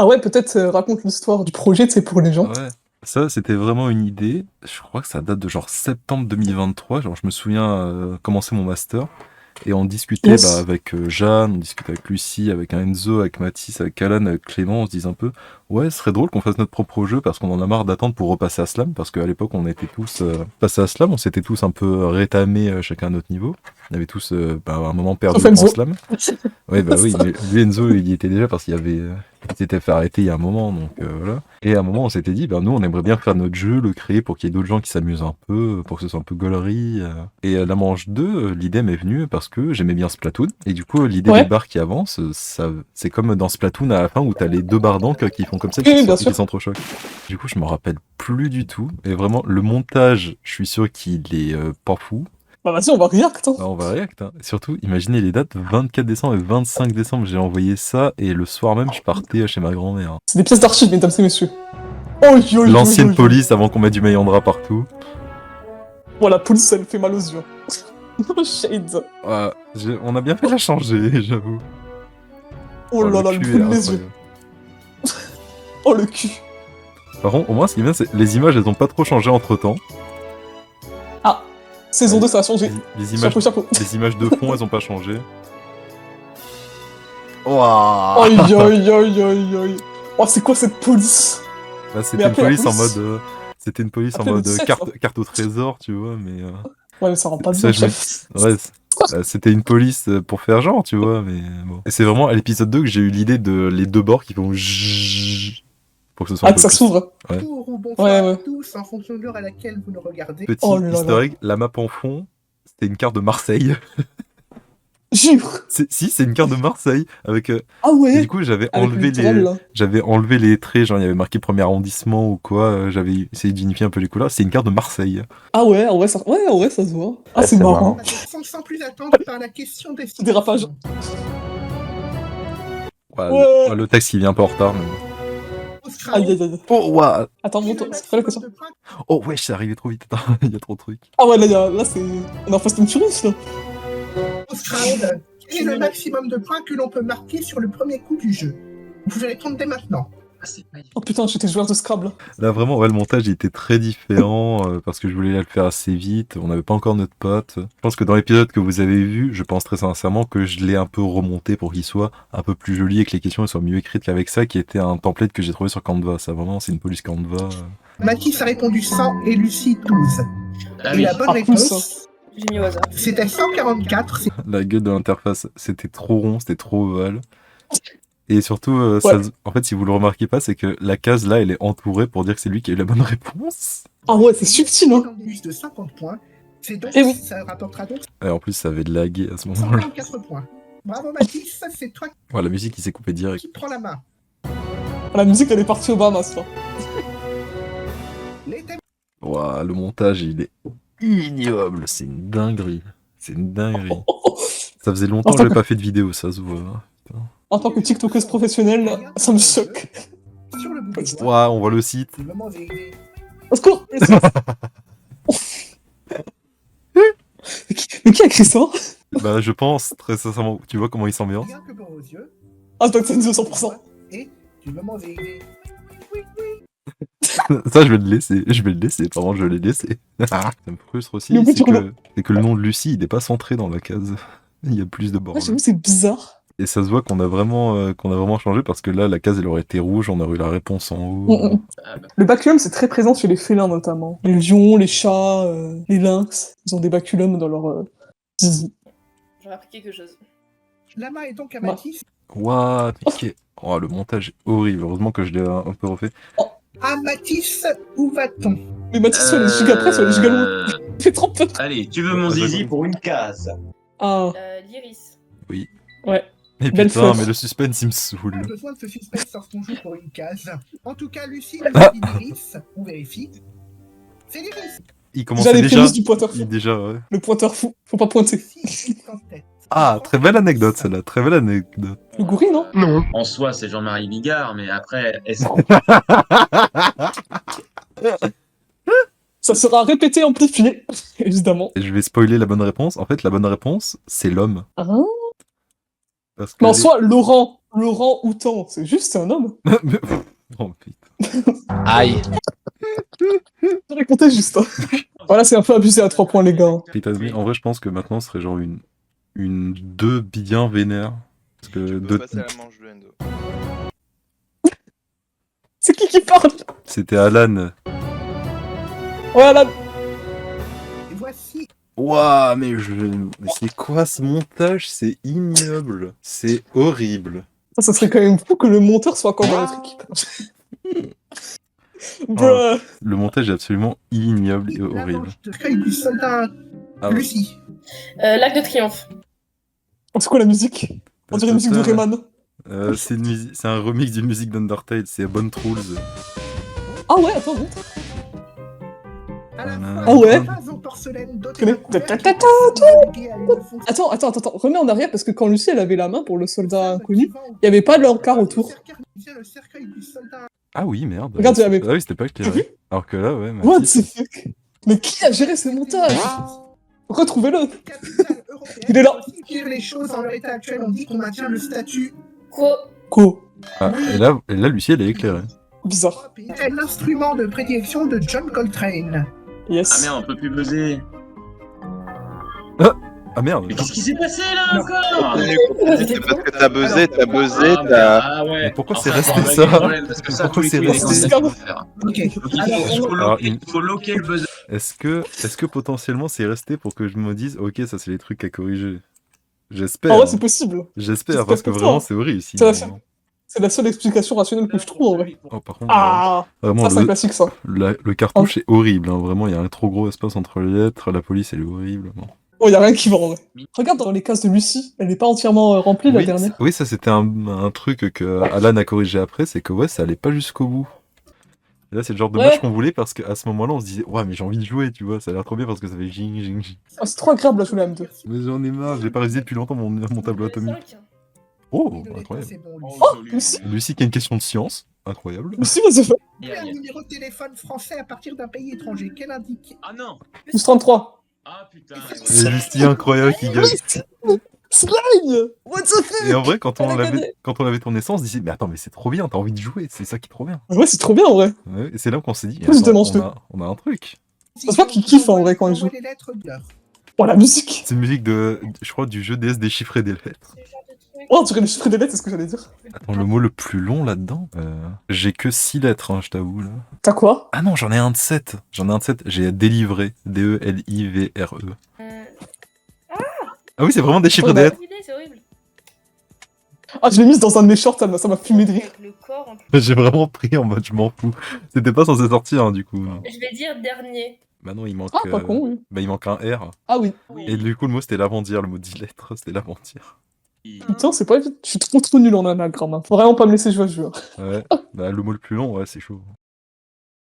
Ah ouais, peut-être raconte l'histoire du projet, tu sais, pour les gens. Ouais. Ça, c'était vraiment une idée. Je crois que ça date de genre septembre 2023. Genre, je me souviens commencer mon master. Et on discutait Yes. avec Jeanne, on discutait avec Lucie, avec Enzo, avec Mathis, avec Alan, avec Clément. On se disait un peu, ouais, ce serait drôle qu'on fasse notre propre jeu parce qu'on en a marre d'attendre pour repasser à Slam. Parce qu'à l'époque, on était tous passés à Slam, on s'était tous un peu rétamés chacun à notre niveau. On avait tous à un moment perdu Sauf le temps en Enzo. Slam. Oui, bah oui, Ça. mais lui, Enzo, il y était déjà parce qu'il avait. Il s'était fait arrêter il y a un moment, donc voilà. Et à un moment, on s'était dit, ben nous, on aimerait bien faire notre jeu, le créer pour qu'il y ait d'autres gens qui s'amusent un peu, pour que ce soit un peu gaulerie. Et la manche 2, l'idée m'est venue parce que j'aimais bien Splatoon. Et du coup, l'idée des Ouais. barres qui avancent, ça, c'est comme dans Splatoon à la fin où t'as les deux barres d'encre qui font comme ça, Oui, bien qui sûr. s'entrechoquent. Du coup, je me rappelle plus du tout. Et vraiment, le montage, je suis sûr qu'il est pas fou. Bah vas-y, on va react, hein. Bah, on va react, hein. Surtout, imaginez les dates, 24 décembre et 25 décembre, j'ai envoyé ça, et le soir même, je partais chez ma grand-mère. C'est des pièces d'archives, mesdames et messieurs. Oh, yo, yo, yo, L'ancienne yo. police avant qu'on mette du maillot en drap partout. Bon, la police, elle fait mal aux yeux. Shades. Ouais, on a bien fait de la changer, j'avoue. Oh Oh, là le là, le cul est brûle les yeux. incroyable. Oh, le cul. Par contre, au moins, ce qui est bien, c'est les images, elles ont pas trop changé entre temps. Ah, saison 2, ça a changé. Les Chapeau. les images de fond, elles ont pas changé. Ouah. Aïe, aïe, aïe, aïe, aïe. Oh, c'est quoi cette police? Bah, Mais c'était une après, la police en police. mode. C'était une police en Après le mode 17, ça. carte au trésor, tu vois, mais. Ouais, mais ça rend pas Ça, bien, je me... chef. Ouais, c'était une police pour faire genre, tu vois, mais bon. Et c'est vraiment à l'épisode 2 que j'ai eu l'idée de les deux bords qui font zzzz pour que ce soit un Ah, que peu ça plus. s'ouvre. Ouais. Bonjour ou Ouais, bonsoir ouais. à tous, en fonction de l'heure à laquelle vous nous regardez. Oh Petit là easter là. egg, la map en fond, c'était une carte de Marseille. Jure. Si, c'est une carte de Marseille avec. Ah Et du ouais. coup, Avec le littoral, là. j'avais enlevé les traits, genre il y avait marqué premier arrondissement ou quoi. J'avais essayé d'unifier un peu les couleurs. C'est une carte de Marseille. Ah ouais, ça... Ouais, ça se voit. Ah, Ouais, c'est c'est marrant. Sans plus attendre par la question des Dérapage. Ouais, Ouais. le texte il vient un peu en retard. Mais... Aïe, aïe, aïe. Oh, ouais. Attends, monte. C'est quoi la question? Oh ouais, c'est arrivé trop vite. Attends, il y a trop de trucs. Ah ouais, là, c'est... On est en Fast and Furious, là. Quel est le maximum de points que l'on peut marquer sur le premier coup du jeu? Vous pouvez répondre dès maintenant. Oh putain, j'étais joueur de Scrabble. Là vraiment, ouais, le montage il était très différent parce que je voulais le faire assez vite. On n'avait pas encore notre pote. Je pense que dans l'épisode que vous avez vu, je pense très sincèrement que je l'ai un peu remonté pour qu'il soit un peu plus joli et que les questions soient mieux écrites qu'avec ça, qui était un template que j'ai trouvé sur Canva. Ça vraiment, c'est une police Canva. Mathis a répondu 100 et Lucie 12. Ah Et oui. la bonne Ah, plus, réponse, J'ai mis au hasard. c'était 144. La gueule de l'interface, c'était trop rond, c'était trop ovale. Et surtout, Ouais. en fait, si vous le remarquez pas, c'est que la case là, elle est entourée pour dire que c'est lui qui a eu la bonne réponse. Ah ouais, c'est subtil, hein. De 50 points. C'est donc, Eh oui. ça rapportera donc Et en plus, ça avait lagué à ce moment-là. 144 points. Bravo Mathis, c'est toi Ouais, la musique, il s'est coupé direct. qui prends la main. La musique, elle est partie au Bahamas, là. Les thèmes Ouah, le montage, il est ignoble. C'est une dinguerie. C'est une dinguerie. Ça faisait longtemps que j'avais pas fait de vidéo, ça se voit. Hein. Putain. En tant que TikTokeuse professionnelle, là, ça me choque. sur le bout des doigts. Ouah, on voit le site. Le moment des... Au secours. Mais qui a écrit ça? Bah, je pense, très sincèrement, tu vois comment il s'ambiance. Rien que pour vos yeux. Ah, je dois être Senzo 100%. Et du moment des... Ça, je vais le laisser. Je vais le laisser, par contre, je l'ai laissé. Ça me frustre aussi, Mais oui, c'est que le nom de Lucie, il n'est pas centré dans la case. Il y a plus de Ouais, bords. j'avoue, c'est bizarre. Et ça se voit qu'on a vraiment changé parce que là, la case, elle aurait été rouge, on aurait eu la réponse en haut. Le baculum, c'est très présent chez les félins, notamment. Les lions, les chats, les lynx, ils ont des baculums dans leur zizi. J'aurais appris quelque chose. La main est donc à Mathis. Ouah, oh, le montage est horrible. Heureusement que je l'ai un peu refait. À Mathis, où va-t-on? Mais Mathis, sur les gigas près, sur les gigas loin. Il fait trop peur. Allez, tu veux mon zizi pour une case? Ah, L'iris. Oui. ouais. Mais Belle putain, fleur. mais le suspense, il me Pas saoule. besoin de ce suspense lorsqu'on joue pour une case. En tout cas, Lucie nous a dit l'iris. On vérifie. C'est l'iris. Il Déjà commençait les déjà. prémices du pointeur fou. Ouais. Le pointeur fou, faut pas pointer. Lucie est en tête. Ah, très belle anecdote, celle-là. Très belle anecdote. Le gorille, non? En soi, c'est Jean-Marie Bigard, mais après, est-ce Ça sera répété, amplifié, évidemment. Et je vais spoiler la bonne réponse. En fait, la bonne réponse, c'est l'homme. Ah. Parce que Mais en soi, Laurent, Laurent Houtan, c'est juste un homme. Mais- Oh putain. Aïe. Je racontais juste. Hein. Voilà, c'est un peu abusé à 3 points, les gars. Putain, mais en vrai, je pense que maintenant, ce serait genre une 2 bien vénère. Parce que Tu peux deux- passer à la manche de Endo. C'est qui parle? c'était Alan. Voilà. Et voici Ouah, mais c'est quoi ce montage? C'est ignoble. C'est horrible. Ça serait quand même fou que le monteur soit encore dans notre équipe. Bruh. Le montage est absolument ignoble et la horrible. manche de cueil du soldat Ah ouais. Lucie. L'Arc de Triomphe. Oh, c'est quoi la musique? On dirait la musique de Rayman. C'est un remix d'une musique d'Undertale, c'est Bonne Trolls. Ah ouais, attends, vite. À la Ah fin, ouais. une vase en porcelaine dotée Mais- d'un couvercle ta- ta- ta- relégué à une fonction Attends, remets en arrière parce que quand Lucie elle avait la main pour le soldat inconnu, qui va au- il n'y avait pas de l'encart autour. Le cercueil du soldat. Ah oui, merde. Regarde, il y avait- Ah oui, c'était pas T'as vu? éclairé. Alors que là, ouais. What merci. the fuck? Mais qui a géré ce montage? Retrouvez-le. Capitale européenne. Il est là. Pour dire les choses en leur état actuel, on dit qu'on maintient le statut Quoi? Ah, et là, Lucie, elle est éclairée. Bizarre. est l'instrument de prédilection de John Coltrane. Ah Yes. merde, on peut plus buzzer. Ah merde. Mais qu'est-ce qui s'est passé là encore C'est parce que t'as buzzé, Ah, t'as... ah ouais. Mais pourquoi c'est Enfin, resté on va ça régler le problème, parce que ça, Pourquoi tous les c'est coups, resté c'est ce qu'il faut faire. Ok. Donc, il Alors, faut Alors, loquer- il faut loquer le buzzer. Est-ce que potentiellement c'est resté pour que je me dise, ok, ça c'est les trucs à corriger? J'espère. Ah ouais, hein. c'est possible. J'espère, j'espère parce que pour toi, vraiment hein. c'est horrible ici. Ça va faire. C'est la seule explication rationnelle que je trouve en vrai. Oh, par contre, Ah, vraiment, ça c'est un classique ça. le cartouche est horrible. Hein. Vraiment, il y a un trop gros espace entre les lettres. La police, elle est horrible. Bon. Oh, y a rien qui va en vrai. Regarde dans les cases de Lucie, elle est pas entièrement remplie la Oui, dernière. oui, ça c'était un truc que Alan a corrigé après, c'est que ouais, ça allait pas jusqu'au bout. Et là, c'est le genre de Ouais. match qu'on voulait parce qu'à ce moment-là, on se disait, ouais, mais j'ai envie de jouer, tu vois, ça a l'air trop bien parce que ça fait jing, jing, jing. Ah, c'est trop agréable à jouer la M2. Mais j'en ai marre, j'ai pas révisé depuis longtemps mon tableau atomique. 5. Oh, incroyable. C'est bon, Oh, Oh, joli. Lucie, Lucie qui a une question de science, incroyable. Lucie, what the fuck? Aïe, Un aïe, aïe. numéro de téléphone français à partir d'un pays étranger. Quel indique Ah non. Plus 33. Ah putain. Et Lucie incroyable qui gagne. Slime! What the fuck? Et en vrai, quand on Elle a gagné. l'avait tourné ça, on se disait, mais attends, mais c'est trop bien, t'as envie de jouer, c'est ça qui est trop bien. Ouais, c'est trop bien en vrai. Ouais, et c'est là qu'on s'est dit, Plus attends, démontre-le. on a un truc. Ça se voit qu'il kiffe, en vrai, quand il joue. Les lettres de l'heure. Oh, la musique! C'est une musique je crois, du jeu DS déchiffrer des lettres. Ce genre de truc. Oh, on dirait les chiffres des lettres, c'est ce que j'allais dire. Attends, le mot le plus long là-dedans j'ai que 6 lettres, hein, je t'avoue. Là. T'as quoi? Ah non, j'en ai un de 7. J'ai délivré. D-E-L-I-V-R-E. Ah oui, c'est vraiment déchiffrer Oh, des bah. lettres. Idée, c'est horrible. Ah, je l'ai mise dans un de mes shorts, ça m'a fumé de rire. Avec le corps en plus. J'ai vraiment pris en mode je m'en fous. C'était pas censé sortir, hein, du coup. Je vais dire dernier. Bah non, il manque. Ah, pas con, oui. Bah il manque un R. Ah oui. Et du coup, le mot c'était l'avant-dire. Le mot 10 lettres, c'était l'avant-dire. Putain, c'est pas évident. Je suis trop nul en anagramme. Hein. Faut vraiment pas me laisser jouer à ce jeu. Ouais. Bah le mot le plus long, ouais, c'est chaud.